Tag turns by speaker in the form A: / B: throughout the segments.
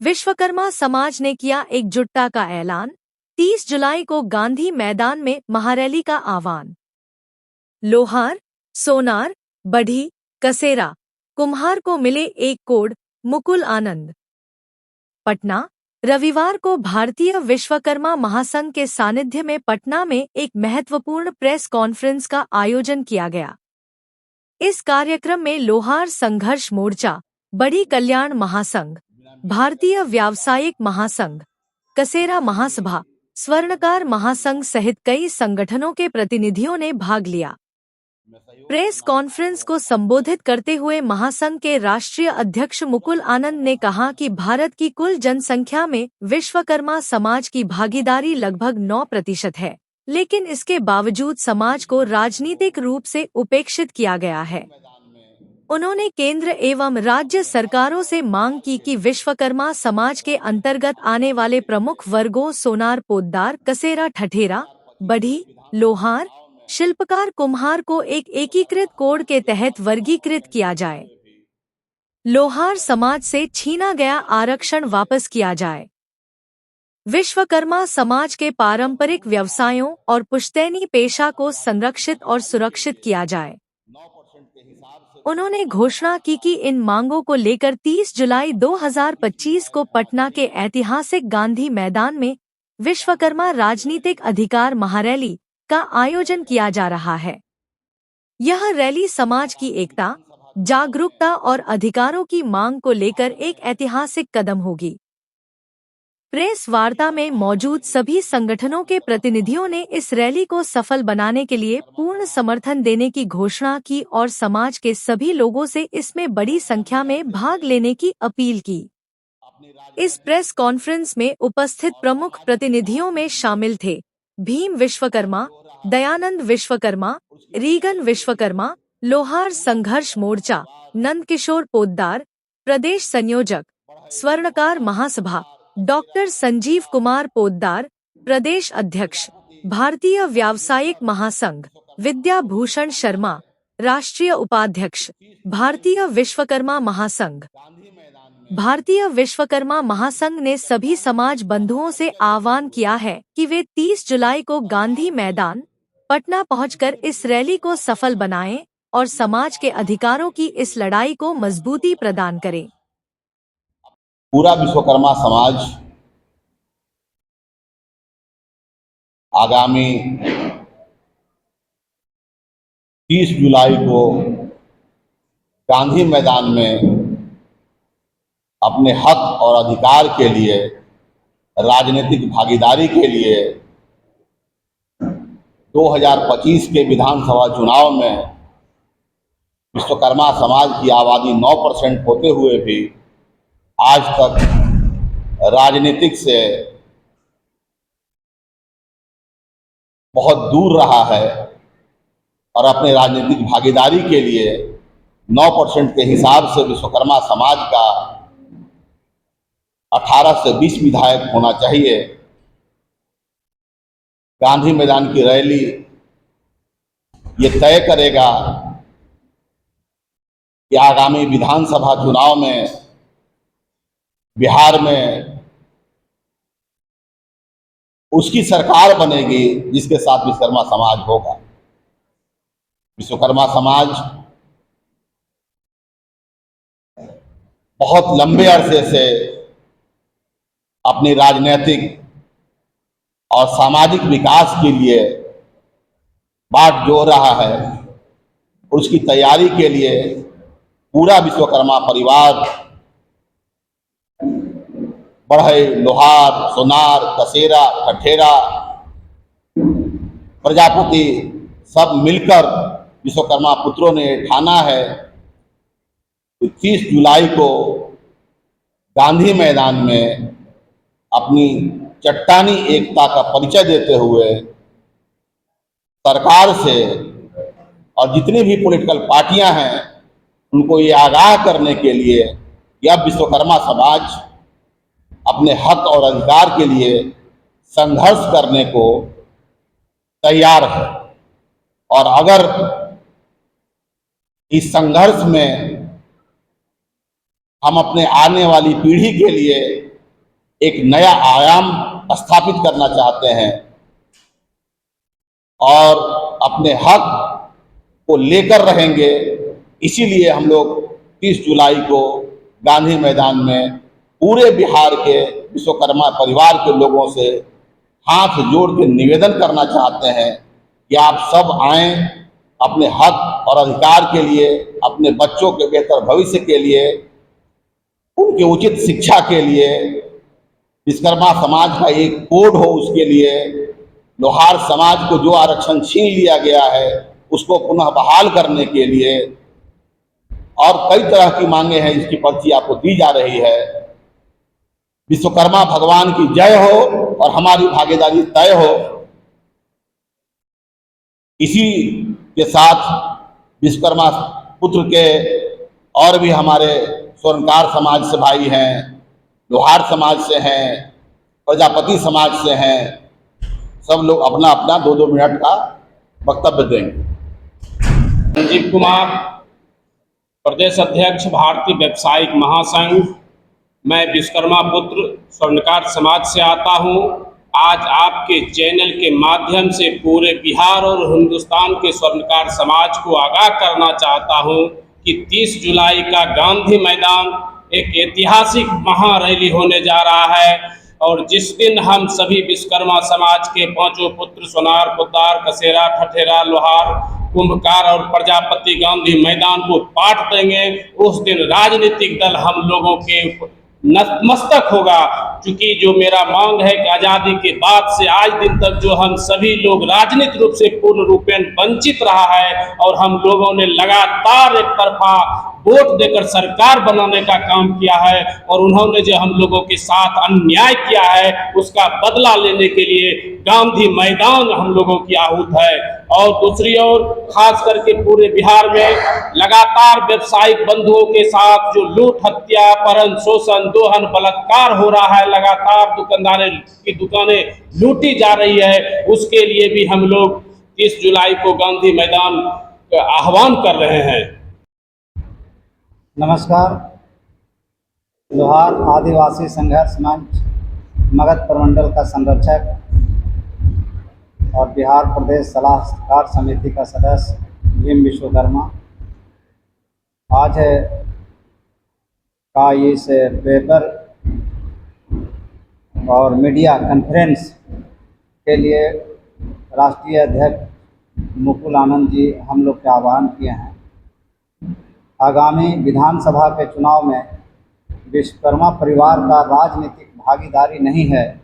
A: विश्वकर्मा समाज ने किया एकजुटता का ऐलान। 30 जुलाई को गांधी मैदान में महारैली का आह्वान। लोहार, सोनार, बढ़ी, कसेरा, कुम्हार को मिले एक कोड। मुकुल आनंद। पटना, रविवार को भारतीय विश्वकर्मा महासंघ के सानिध्य में पटना में एक महत्वपूर्ण प्रेस कॉन्फ्रेंस का आयोजन किया गया। इस कार्यक्रम में लोहार संघर्ष मोर्चा, बड़ी कल्याण महासंघ, भारतीय व्यावसायिक महासंघ, कसेरा महासभा, स्वर्णकार महासंघ सहित कई संगठनों के प्रतिनिधियों ने भाग लिया। प्रेस कॉन्फ्रेंस को संबोधित करते हुए महासंघ के राष्ट्रीय अध्यक्ष मुकुल आनंद ने कहा कि भारत की कुल जनसंख्या में विश्वकर्मा समाज की भागीदारी लगभग 9% है, लेकिन इसके बावजूद समाज को राजनीतिक रूप से उपेक्षित किया गया है। उन्होंने केंद्र एवं राज्य सरकारों से मांग की कि विश्वकर्मा समाज के अंतर्गत आने वाले प्रमुख वर्गों सोनार, पोद्दार, कसेरा, ठठेरा, बढ़ी, लोहार, शिल्पकार, कुम्हार को एक एकीकृत कोड के तहत वर्गीकृत किया जाए। लोहार समाज से छीना गया आरक्षण वापस किया जाए। विश्वकर्मा समाज के पारंपरिक व्यवसायों और पुश्तैनी पेशा को संरक्षित और सुरक्षित किया जाए। उन्होंने घोषणा की कि इन मांगों को लेकर 30 जुलाई 2025 को पटना के ऐतिहासिक गांधी मैदान में विश्वकर्मा राजनीतिक अधिकार महारैली का आयोजन किया जा रहा है। यह रैली समाज की एकता, जागरूकता और अधिकारों की मांग को लेकर एक ऐतिहासिक कदम होगी। प्रेस वार्ता में मौजूद सभी संगठनों के प्रतिनिधियों ने इस रैली को सफल बनाने के लिए पूर्ण समर्थन देने की घोषणा की और समाज के सभी लोगों से इसमें बड़ी संख्या में भाग लेने की अपील की। इस प्रेस कॉन्फ्रेंस में उपस्थित प्रमुख प्रतिनिधियों में शामिल थे भीम विश्वकर्मा, दयानंद विश्वकर्मा, रीगन विश्वकर्मा, लोहार संघर्ष मोर्चा, नंदकिशोर पोद्दार, प्रदेश संयोजक, स्वर्णकार महासभा, डॉक्टर संजीव कुमार पोद्दार, प्रदेश अध्यक्ष, भारतीय व्यावसायिक महासंघ, विद्या भूषण शर्मा, राष्ट्रीय उपाध्यक्ष, भारतीय विश्वकर्मा महासंघ। भारतीय विश्वकर्मा महासंघ ने सभी समाज बंधुओं से आह्वान किया है कि वे 30 जुलाई को गांधी मैदान, पटना पहुंचकर इस रैली को सफल बनाएं और समाज के अधिकारों की इस लड़ाई को मजबूती प्रदान करें।
B: पूरा विश्वकर्मा समाज आगामी 30 जुलाई को गांधी मैदान में अपने हक और अधिकार के लिए, राजनीतिक भागीदारी के लिए 2025 के विधानसभा चुनाव में विश्वकर्मा समाज की आबादी 9% होते हुए भी आज तक राजनीतिक से बहुत दूर रहा है और अपने राजनीतिक भागीदारी के लिए 9% के हिसाब से विश्वकर्मा समाज का 18 से 20 विधायक होना चाहिए। गांधी मैदान की रैली ये तय करेगा कि आगामी विधानसभा चुनाव में बिहार में उसकी सरकार बनेगी जिसके साथ विश्वकर्मा समाज होगा। विश्वकर्मा समाज बहुत लंबे अरसे से अपनी राजनीतिक और सामाजिक विकास के लिए बाट जोड़ रहा है। उसकी तैयारी के लिए पूरा विश्वकर्मा परिवार बढ़ई, लोहार, सोनार, कसेरा, ठठेरा, प्रजापति सब मिलकर विश्वकर्मा पुत्रों ने ठाना है कि 30 जुलाई को गांधी मैदान में अपनी चट्टानी एकता का परिचय देते हुए सरकार से और जितनी भी पॉलिटिकल पार्टियां हैं उनको ये आगाह करने के लिए कि अब विश्वकर्मा समाज अपने हक और अधिकार के लिए संघर्ष करने को तैयार है। और अगर इस संघर्ष में हम अपने आने वाली पीढ़ी के लिए एक नया आयाम स्थापित करना चाहते हैं और अपने हक को लेकर रहेंगे। इसीलिए हम लोग 30 जुलाई को गांधी मैदान में पूरे बिहार के विश्वकर्मा परिवार के लोगों से हाथ जोड़ के निवेदन करना चाहते हैं कि आप सब आएं, अपने हक और अधिकार के लिए, अपने बच्चों के बेहतर भविष्य के लिए, उनके उचित शिक्षा के लिए, विश्वकर्मा समाज का एक कोड हो उसके लिए, लोहार समाज को जो आरक्षण छीन लिया गया है उसको पुनः बहाल करने के लिए, और कई तरह की मांगे हैं जिसकी पर्ची आपको दी जा रही है। विश्वकर्मा भगवान की जय हो और हमारी भागीदारी तय हो। इसी के साथ विश्वकर्मा पुत्र के और भी हमारे स्वर्णकार समाज से भाई हैं, लोहार समाज से हैं, प्रजापति समाज से हैं, सब लोग अपना अपना 2-2 मिनट का वक्तव्य देंगे।
C: संजीव कुमार, प्रदेश अध्यक्ष भारतीय व्यवसायिक महासंघ। मैं विश्वकर्मा पुत्र स्वर्णकार समाज से आता हूं। आज आपके चैनल के माध्यम से पूरे बिहार और हिंदुस्तान के स्वर्णकार समाज को आगाह करना चाहता हूं कि 30 जुलाई का गांधी मैदान एक ऐतिहासिक महारैली होने जा रहा है, और जिस दिन हम सभी विश्वकर्मा समाज के पांचों पुत्र सोनार, पोद्दार, कसेरा, ठठेरा, लोहार, कुंभकार और प्रजापति गांधी मैदान को पाट देंगे, उस दिन राजनीतिक दल हम लोगों के नतमस्तक होगा। क्योंकि जो मेरा मांग है कि आज़ादी के बाद से आज दिन तक जो हम सभी लोग राजनीतिक रूप से पूर्ण रूपेण वंचित रहा है, और हम लोगों ने लगातार एक तरफा वोट देकर सरकार बनाने का काम किया है, और उन्होंने जो हम लोगों के साथ अन्याय किया है उसका बदला लेने के लिए गांधी मैदान हम लोगों की आहूत है। और दूसरी ओर खास करके पूरे बिहार में लगातार व्यवसायिक बंधुओं के साथ जो लूट, हत्या, अपहरण, शोषण, दोहन, बलात्कार हो रहा है, लगातार दुकानदारों की दुकानें लूटी जा रही है, उसके लिए भी हम लोग 30 जुलाई को गांधी मैदान का आह्वान कर रहे हैं।
D: नमस्कार। लोहार आदिवासी संघर्ष मंच मगध प्रमंडल का संरक्षक और बिहार प्रदेश सलाहकार समिति का सदस्य भीम विश्वकर्मा आज का इस पेपर और मीडिया कॉन्फ्रेंस के लिए राष्ट्रीय अध्यक्ष मुकुल आनंद जी हम लोग के आह्वान किए हैं। आगामी विधानसभा के चुनाव में विश्वकर्मा परिवार का राजनीतिक भागीदारी नहीं है,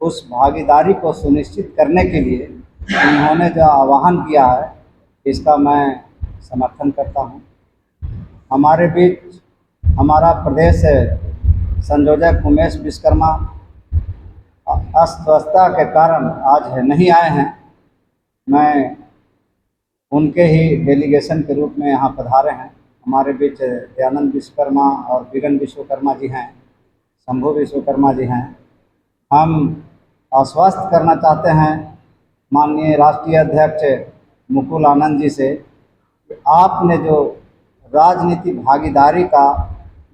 D: उस भागीदारी को सुनिश्चित करने के लिए उन्होंने जो आह्वान किया है इसका मैं समर्थन करता हूं। हमारे बीच हमारा प्रदेश संयोजक उमेश विश्वकर्मा अस्वस्थता के कारण आज नहीं आए हैं। मैं उनके ही डेलीगेशन के रूप में यहाँ पधारे हैं। हमारे बीच दयानंद विश्वकर्मा और बिगन विश्वकर्मा जी हैं, शंभू विश्वकर्मा जी हैं। हम आश्वस्त करना चाहते हैं माननीय राष्ट्रीय अध्यक्ष मुकुल आनंद जी से कि आपने जो राजनीतिक भागीदारी का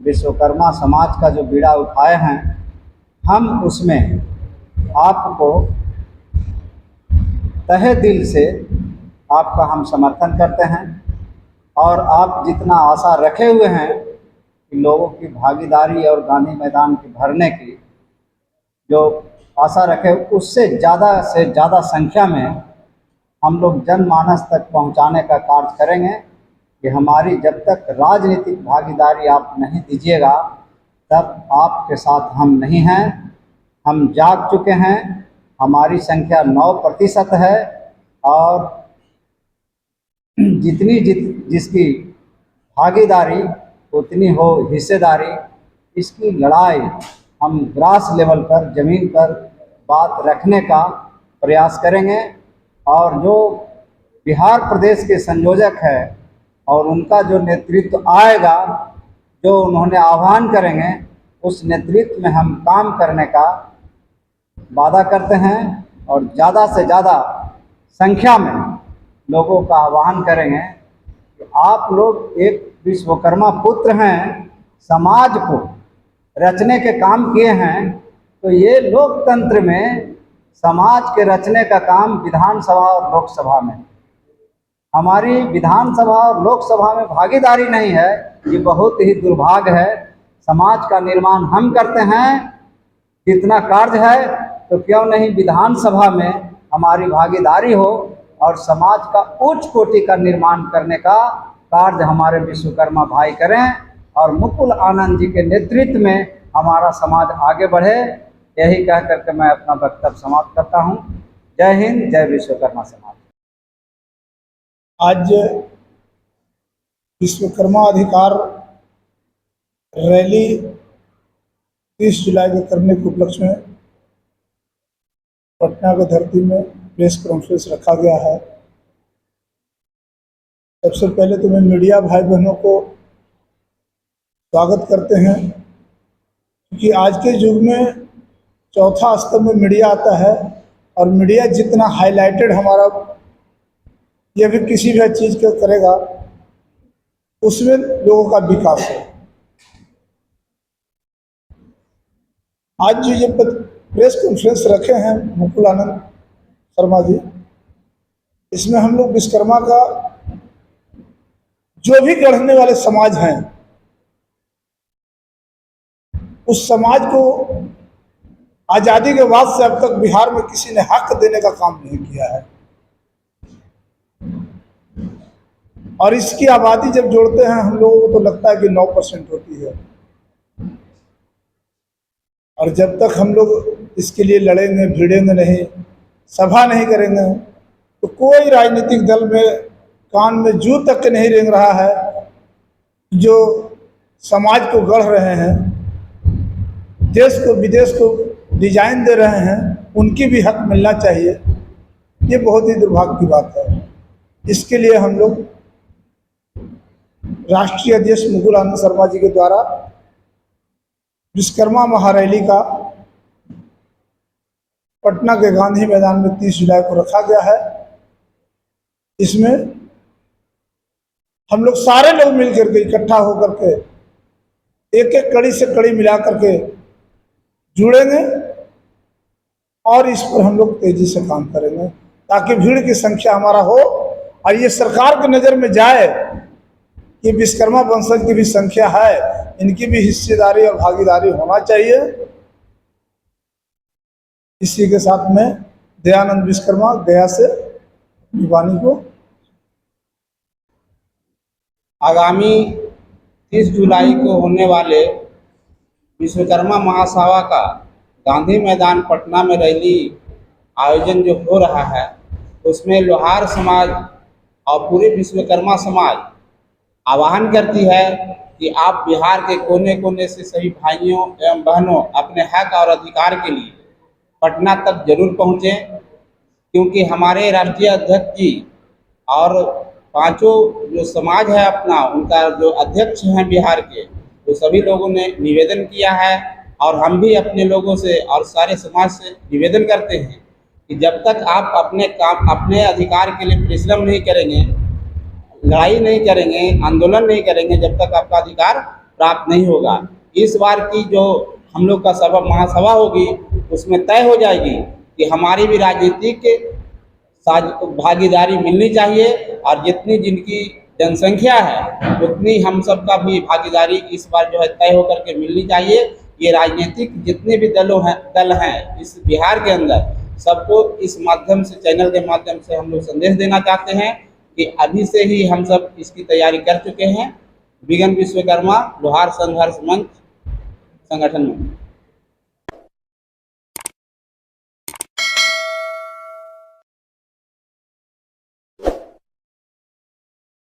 D: विश्वकर्मा समाज का जो बीड़ा उठाए हैं, हम उसमें आपको तहे दिल से आपका हम समर्थन करते हैं, और आप जितना आशा रखे हुए हैं कि लोगों की भागीदारी और गांधी मैदान की भरने की जो आशा रखे, उससे ज़्यादा से ज़्यादा संख्या में हम लोग जनमानस तक पहुंचाने का कार्य करेंगे। कि हमारी जब तक राजनीतिक भागीदारी आप नहीं दीजिएगा तब आपके साथ हम नहीं हैं। हम जाग चुके हैं, हमारी संख्या 9% है, और जिसकी भागीदारी उतनी हो हिस्सेदारी, इसकी लड़ाई हम ग्रास लेवल पर ज़मीन पर बात रखने का प्रयास करेंगे। और जो बिहार प्रदेश के संयोजक है और उनका जो नेतृत्व आएगा, जो उन्होंने आह्वान करेंगे, उस नेतृत्व में हम काम करने का वादा करते हैं, और ज़्यादा से ज़्यादा संख्या में लोगों का आह्वान करेंगे कि आप लोग एक विश्वकर्मा पुत्र हैं, समाज को रचने के काम किए हैं, तो ये लोकतंत्र में समाज के रचने का काम विधानसभा और लोकसभा में, हमारी विधानसभा और लोकसभा में भागीदारी नहीं है, ये बहुत ही दुर्भाग्य है। समाज का निर्माण हम करते हैं, जितना कार्य है तो क्यों नहीं विधानसभा में हमारी भागीदारी हो और समाज का उच्च कोटि का निर्माण करने का कार्य हमारे विश्वकर्मा भाई करें और मुकुल आनंद जी के नेतृत्व में हमारा समाज आगे बढ़े। यही कह करके मैं अपना वक्तव्य समाप्त करता हूँ। जय हिंद, जय विश्वकर्मा समाज।
E: आज विश्वकर्मा अधिकार रैली 30 जुलाई को करने के उपलक्ष्य में पटना की धरती में प्रेस कॉन्फ्रेंस रखा गया है। सबसे पहले तो मैं मीडिया भाई बहनों को स्वागत करते हैं, क्योंकि आज के युग में चौथा स्तंभ में मीडिया आता है और मीडिया जितना हाईलाइटेड हमारा यह भी किसी भी चीज़ को करेगा उसमें लोगों का विकास है। आज जो ये प्रेस कॉन्फ्रेंस रखे हैं मुकुल आनंद शर्मा जी, इसमें हम लोग विश्वकर्मा का जो भी गढ़ने वाले समाज हैं उस समाज को आज़ादी के बाद से अब तक बिहार में किसी ने हक देने का काम नहीं किया है। और इसकी आबादी जब जोड़ते हैं हम लोगों को तो लगता है कि 9% होती है। और जब तक हम लोग इसके लिए लड़ेंगे भिड़ेंगे नहीं, सभा नहीं करेंगे, तो कोई राजनीतिक दल में कान में जू तक के नहीं रेंग रहा है। जो समाज को गढ़ रहे हैं, देश को विदेश को डिजाइन दे रहे हैं, उनकी भी हक मिलना चाहिए। ये बहुत ही दुर्भाग्य की बात है। इसके लिए हम लोग राष्ट्रीय अध्यक्ष मुकुल आनंद शर्मा जी के द्वारा विश्वकर्मा महारैली का पटना के गांधी मैदान में 30 जुलाई को रखा गया है। इसमें हम लोग सारे लोग मिलकर के इकट्ठा होकर के एक एक कड़ी से कड़ी मिला करके जुड़ेंगे और इस पर हम लोग तेजी से काम करेंगे ताकि भीड़ की संख्या हमारा हो और ये सरकार की नज़र में जाए कि विश्वकर्मा वंशज की भी संख्या है, इनकी भी हिस्सेदारी और भागीदारी होना चाहिए। इसी के साथ में दयानंद विश्वकर्मा गया से वाणी को
F: आगामी 30 जुलाई को होने वाले विश्वकर्मा महासभा का गांधी मैदान पटना में रैली आयोजन जो हो रहा है, उसमें लोहार समाज और पूरे विश्वकर्मा समाज आह्वान करती है कि आप बिहार के कोने कोने से सभी भाइयों एवं बहनों अपने हक और अधिकार के लिए पटना तक जरूर पहुँचें, क्योंकि हमारे राष्ट्रीय अध्यक्ष जी और पांचों जो समाज है अपना, उनका जो अध्यक्ष हैं बिहार के, तो सभी लोगों ने निवेदन किया है और हम भी अपने लोगों से और सारे समाज से निवेदन करते हैं कि जब तक आप अपने काम अपने अधिकार के लिए परिश्रम नहीं करेंगे, लड़ाई नहीं करेंगे, आंदोलन नहीं करेंगे, जब तक आपका अधिकार प्राप्त नहीं होगा। इस बार की जो हम लोग का सभा महासभा होगी उसमें तय हो जाएगी कि हमारी भी राजनीतिक भागीदारी मिलनी चाहिए और जितनी जिनकी जनसंख्या है उतनी हम सबका भी भागीदारी इस बार जो है तय होकर के मिलनी चाहिए। ये राजनीतिक जितने भी दल हैं इस बिहार के अंदर, सबको इस माध्यम से, चैनल के माध्यम से हम लोग संदेश देना चाहते हैं कि अभी से ही हम सब इसकी तैयारी कर चुके हैं। विगन विश्वकर्मा लोहार संघर्ष मंच संगठन में